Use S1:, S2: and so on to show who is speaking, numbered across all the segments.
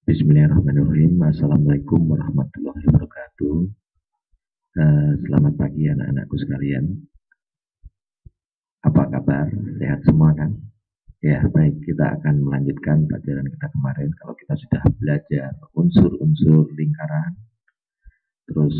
S1: Bismillahirrahmanirrahim. Assalamualaikum warahmatullahi wabarakatuh. Selamat pagi anak-anakku sekalian. Apa kabar? Sehat semua kan? Ya, baik. Kita akan melanjutkan pelajaran kita kemarin. Kalau kita sudah belajar unsur-unsur lingkaran, terus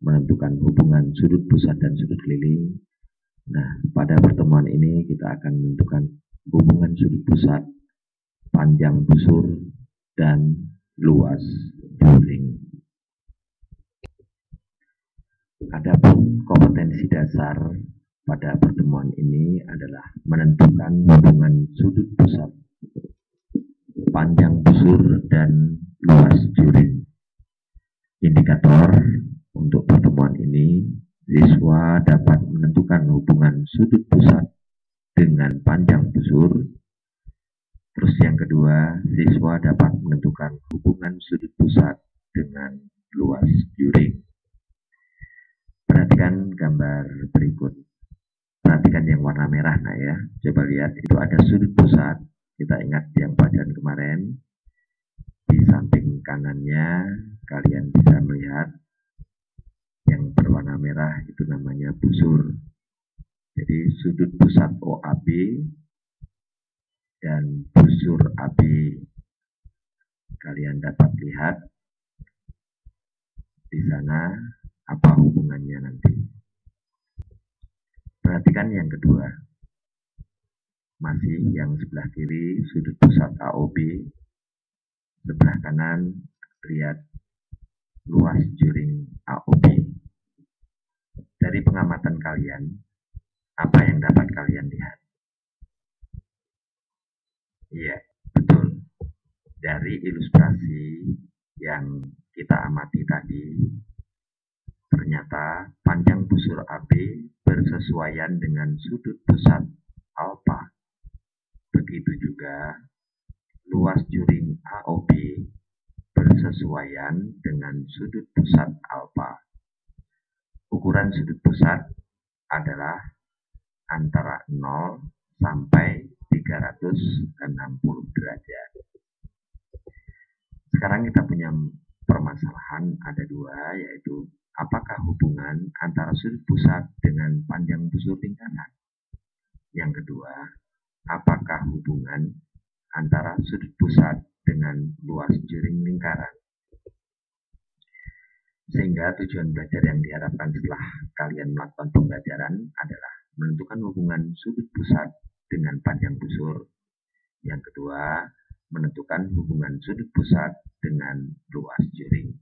S1: menentukan hubungan sudut pusat dan sudut keliling. Nah, pada pertemuan ini kita akan menentukan hubungan sudut pusat, panjang busur, dan luas juring. Adapun kompetensi dasar pada pertemuan ini adalah menentukan hubungan sudut pusat, panjang busur, dan luas juring. Indikator untuk pertemuan ini, siswa dapat menentukan hubungan sudut pusat dengan panjang busur. Terus yang kedua, siswa dapat menentukan hubungan sudut pusat dengan luas juring. Perhatikan gambar berikut. Perhatikan yang warna merah, nah ya. Coba lihat, itu ada sudut pusat. Kita ingat yang pelajaran kemarin. Di samping kanannya, kalian bisa melihat yang berwarna merah itu namanya busur. Jadi sudut pusat OAB dan busur AB. Kalian dapat lihat di sana apa hubungannya nanti. Perhatikan yang kedua. Masih yang sebelah kiri sudut pusat AOB, sebelah kanan lihat luas juring AOB. Dari pengamatan kalian, apa yang dapat kalian lihat? Iya, betul. Dari ilustrasi yang kita amati tadi, ternyata panjang busur AB bersesuaian dengan sudut pusat alfa. Begitu juga luas juring AOB bersesuaian dengan sudut pusat alfa. Ukuran sudut pusat adalah antara 0 sampai 360 derajat. Sekarang kita punya permasalahan ada dua, yaitu apakah hubungan antara sudut pusat dengan panjang busur lingkaran? Yang kedua, apakah hubungan antara sudut pusat dengan luas juring lingkaran? Sehingga tujuan belajar yang diharapkan setelah kalian melakukan pembelajaran adalah menentukan hubungan sudut pusat dengan panjang busur. Yang kedua, menentukan hubungan sudut pusat dengan luas juring.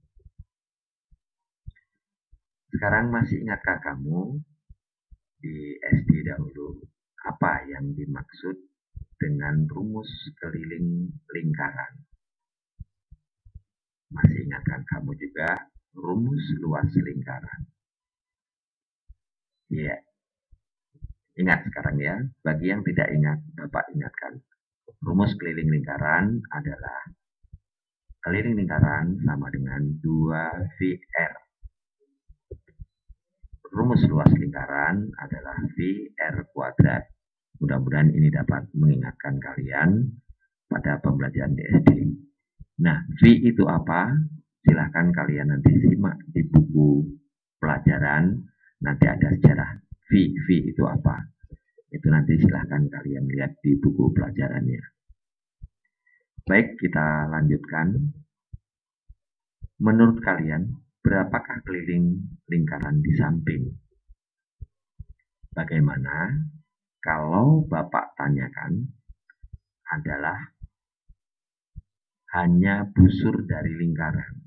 S1: Sekarang masih ingatkah kamu di SD dahulu apa yang dimaksud dengan rumus keliling lingkaran? Masih ingatkan kamu juga rumus luas lingkaran? Iya. Ingat sekarang ya. Bagi yang tidak ingat, Bapak ingatkan. Rumus keliling lingkaran adalah keliling lingkaran sama dengan 2VR. Rumus luas lingkaran adalah VR kuadrat. Mudah-mudahan ini dapat mengingatkan kalian pada pembelajaran di SD. Nah, V itu apa? Silahkan kalian nanti simak di buku pelajaran. Nanti ada sejarah V itu apa? Itu nanti silahkan kalian lihat di buku pelajarannya. Baik, kita lanjutkan. Menurut kalian, berapakah keliling lingkaran di samping? Bagaimana kalau Bapak tanyakan adalah hanya busur dari lingkaran?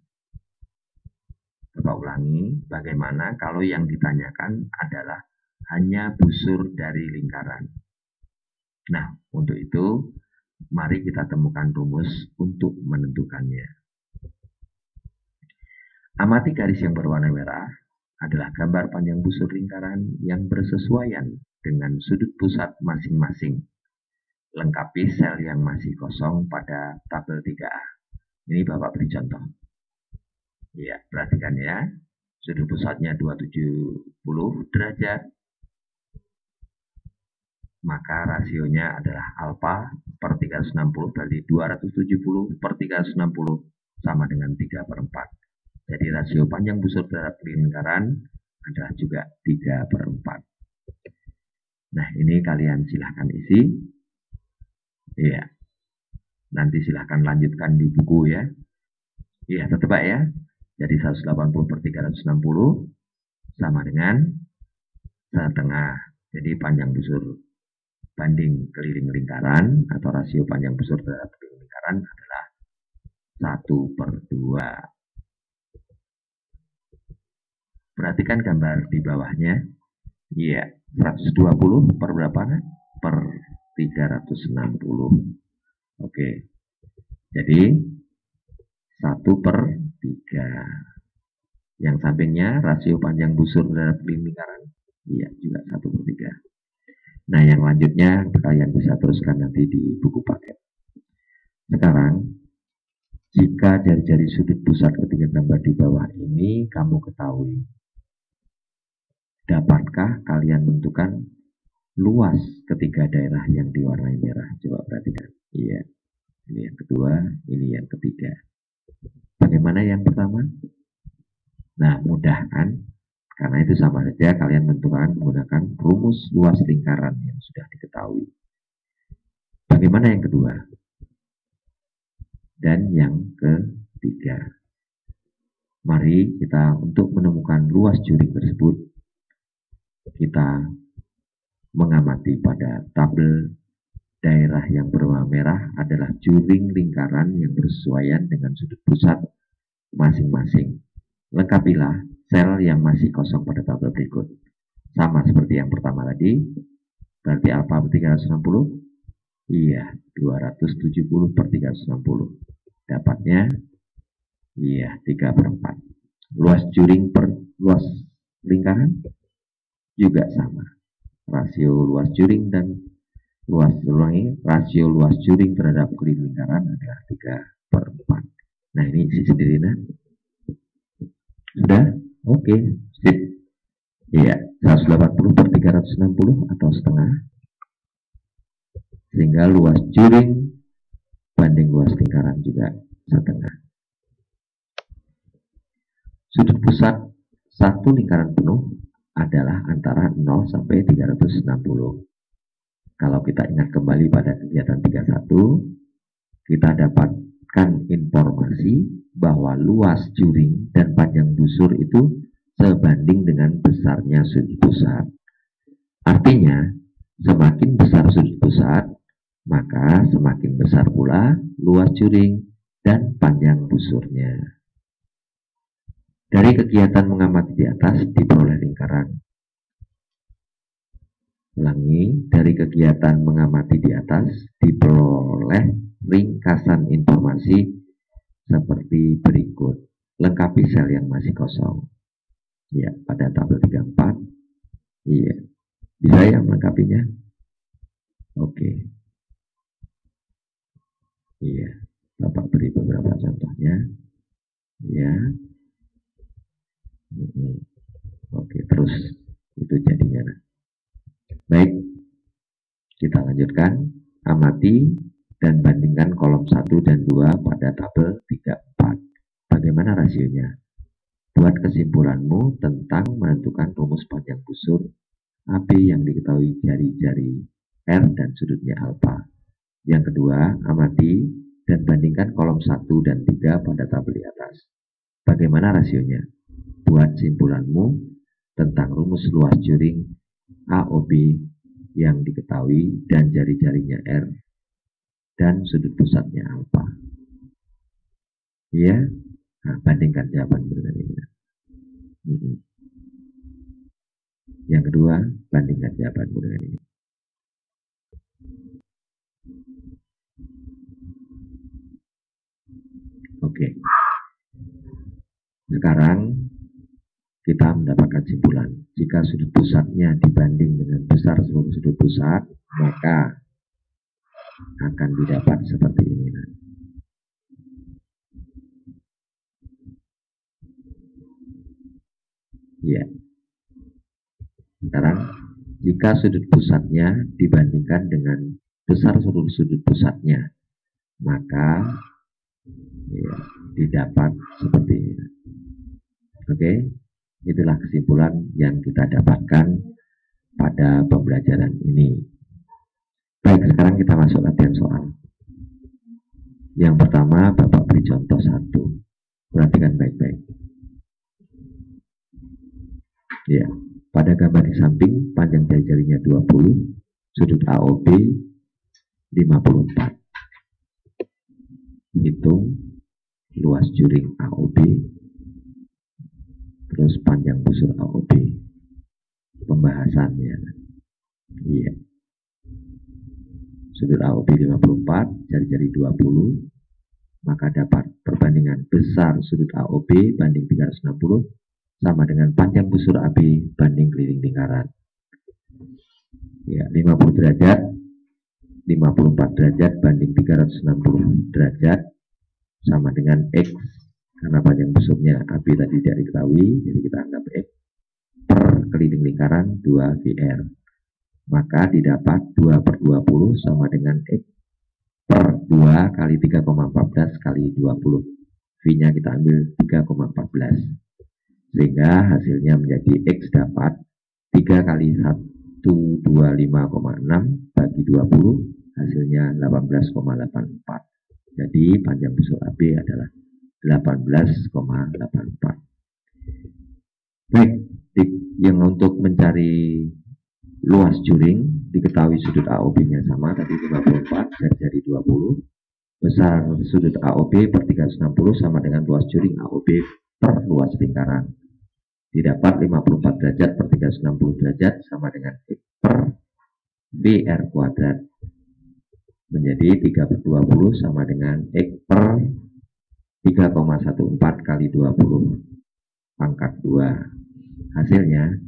S1: Bapak ulangi, bagaimana kalau yang ditanyakan adalah hanya busur dari lingkaran? Nah, untuk itu, mari kita temukan rumus untuk menentukannya. Amati garis yang berwarna merah adalah gambar panjang busur lingkaran yang bersesuaian dengan sudut pusat masing-masing. Lengkapi sel yang masih kosong pada tabel 3A. Ini Bapak beri contoh. Ya, perhatikan ya. Sudut pusatnya 270 derajat. maka rasionya adalah alfa per 360, berarti 270 per 360 sama dengan 3/4. Jadi rasio panjang busur terhadap lingkaran adalah juga 3/4. Nah, ini kalian silahkan isi. Iya. Nanti silahkan lanjutkan di buku ya. Iya, tetap ya. Jadi 180 per 360 sama dengan setengah. Jadi panjang busur banding keliling lingkaran atau rasio panjang busur terhadap keliling lingkaran adalah 1/2. Perhatikan gambar di bawahnya. Iya, 120 per berapa? Per 360. Oke. Jadi 1/3. Yang sampingnya rasio panjang busur terhadap lingkaran. Iya, juga 1/3. Nah, yang lanjutnya kalian bisa teruskan nanti di buku paket. Sekarang, jika jari-jari sudut pusat ketiga gambar di bawah ini kamu ketahui, dapatkah kalian menentukan luas ketiga daerah yang diwarnai merah? Coba perhatikan. Iya, ini yang kedua, ini yang ketiga. Bagaimana yang pertama? Nah, mudah kan? Karena itu sama saja kalian menentukan menggunakan rumus luas lingkaran yang sudah diketahui. Bagaimana yang kedua? Dan yang ketiga. Mari kita untuk menemukan luas juring tersebut, kita mengamati pada tabel daerah yang berwarna merah adalah juring lingkaran yang bersesuaian dengan sudut pusat masing-masing. Lengkapilah sel yang masih kosong pada tabel berikut. Sama seperti yang pertama tadi, berarti alfa per 360? Iya, 270 per 360. Dapatnya, iya, 3/4. Luas juring per luas lingkaran juga sama. Rasio luas juring dan rasio luas juring terhadap keliling lingkaran adalah 3/4. Nah, ini isi sendiri. Nah, sudah? Oke, sip. Iya, 180 per 360 atau setengah. Sehingga luas juring banding luas lingkaran juga setengah. Sudut pusat satu lingkaran penuh adalah antara 0 sampai 360. Kalau kita ingat kembali pada kegiatan 31, kita dapatkan informasi bahwa luas juring dan panjang busur itu sebanding dengan besarnya sudut pusat. Artinya, semakin besar sudut pusat, maka semakin besar pula luas juring dan panjang busurnya. Dari kegiatan mengamati di atas diperoleh lingkaran. Ulangi, dari kegiatan mengamati di atas diperoleh ringkasan informasi seperti berikut. Lengkapi sel yang masih kosong. Ya, pada tabel 34. Iya. Bisa ya melengkapinya? Oke. Iya. Bapak beri beberapa contohnya. Ya. Oke, terus itu jadinya. Baik. Kita lanjutkan. Amati dan bandingkan kolom 1 dan 2 pada tabel 34. Bagaimana rasionya? Buat kesimpulanmu tentang menentukan rumus panjang busur AB yang diketahui jari-jari R dan sudutnya alfa. Yang kedua, amati dan bandingkan kolom 1 dan 3 pada tabel di atas. Bagaimana rasionya? Buat simpulanmu tentang rumus luas juring AOB yang diketahui dan jari-jarinya R dan sudut pusatnya alfa. Ya, nah, bandingkan jawaban dengan ini. Yang kedua, bandingkan jawabanmu dengan ini. Oke. Sekarang kita mendapatkan simpulan. Jika sudut pusatnya dibanding dengan besar seluruh sudut pusat, maka akan didapat seperti ini. Ya. Sekarang, jika sudut pusatnya dibandingkan dengan besar sudut pusatnya, maka ya, didapat seperti ini. Oke, itulah kesimpulan yang kita dapatkan pada pembelajaran ini. Baik, sekarang kita masuk latihan soal. Yang pertama, Bapak beri contoh 1. Perhatikan baik-baik. Ya, pada gambar di samping, panjang jari-jarinya 20, sudut AOB 54. Hitung luas juring AOB, terus panjang busur AOB. Pembahasannya. Iya. Sudut AOB 54, jari-jari 20, maka dapat perbandingan besar sudut AOB banding 360 sama dengan panjang busur AB banding keliling lingkaran. Ya, 50 derajat, 54 derajat banding 360 derajat sama dengan X, karena panjang busurnya AB tadi tidak diketahui, jadi kita anggap X per keliling lingkaran 2 VR. Maka didapat 2/20 sama dengan X per 2 kali 3,14 kali 20. V-nya kita ambil 3,14. Sehingga hasilnya menjadi X dapat 3 kali 125,6 bagi 20, hasilnya 18,84. Jadi panjang busur AB adalah 18,84. Baik, yang untuk mencari luas juring, diketahui sudut AOB-nya sama, tadi 54, jari 20. Besar sudut AOB per 360 sama dengan luas juring AOB per luas lingkaran. Didapat 54 derajat per 360 derajat sama dengan X per VR kuadrat. Menjadi 3/20 sama dengan X per 3,14 kali 20 pangkat 2. Hasilnya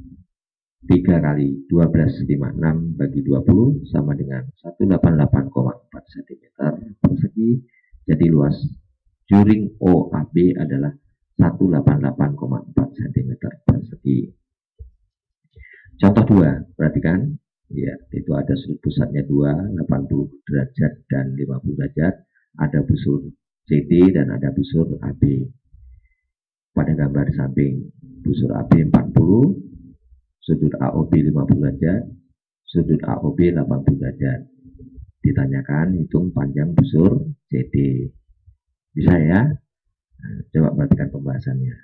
S1: 3 kali 12,56 bagi 20 sama dengan 188,4 cm persegi. Jadi luas juring OAB adalah 188,4 cm persegi. Contoh 2, perhatikan. Ya, itu ada sudut pusatnya 2, 80 derajat dan 50 derajat. Ada busur CD dan ada busur AB. Pada gambar samping, busur AB 40, sudut AOB 50 derajat, sudut AOB 80 derajat. Ditanyakan hitung panjang busur CD. Bisa ya? Nah, coba perhatikan pembahasannya.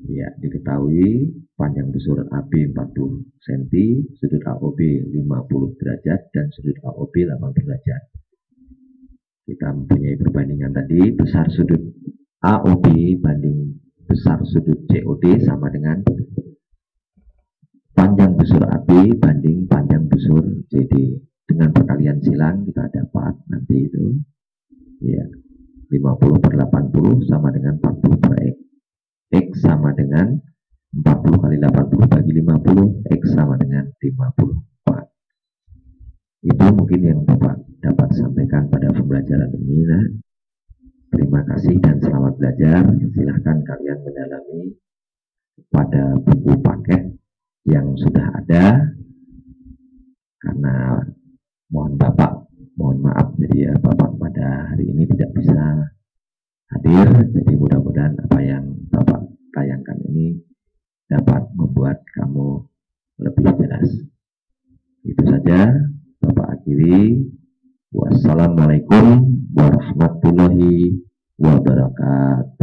S1: Ya, diketahui panjang busur AB 40 cm, sudut AOB 50 derajat dan sudut AOB 80 derajat. Kita mempunyai perbandingan tadi, besar sudut AOB banding besar sudut COD sama dengan panjang busur AB banding panjang busur CD. Dengan perkalian silang kita dapat nanti itu ya 50/80 sama dengan 40/X. X sama dengan 40 kali 80 bagi 50, X sama dengan 54. Itu mungkin yang Bapak dapat sampaikan pada pembelajaran ini. Nah, terima kasih dan selamat belajar. Silahkan kalian mendalami pada buku paket yang sudah ada, karena mohon maaf jadi Bapak pada hari ini tidak bisa hadir. Jadi mudah-mudahan apa yang Bapak tayangkan ini dapat membuat kamu lebih jelas. Itu saja Bapak akhiri. Wassalamualaikum warahmatullahi wabarakatuh.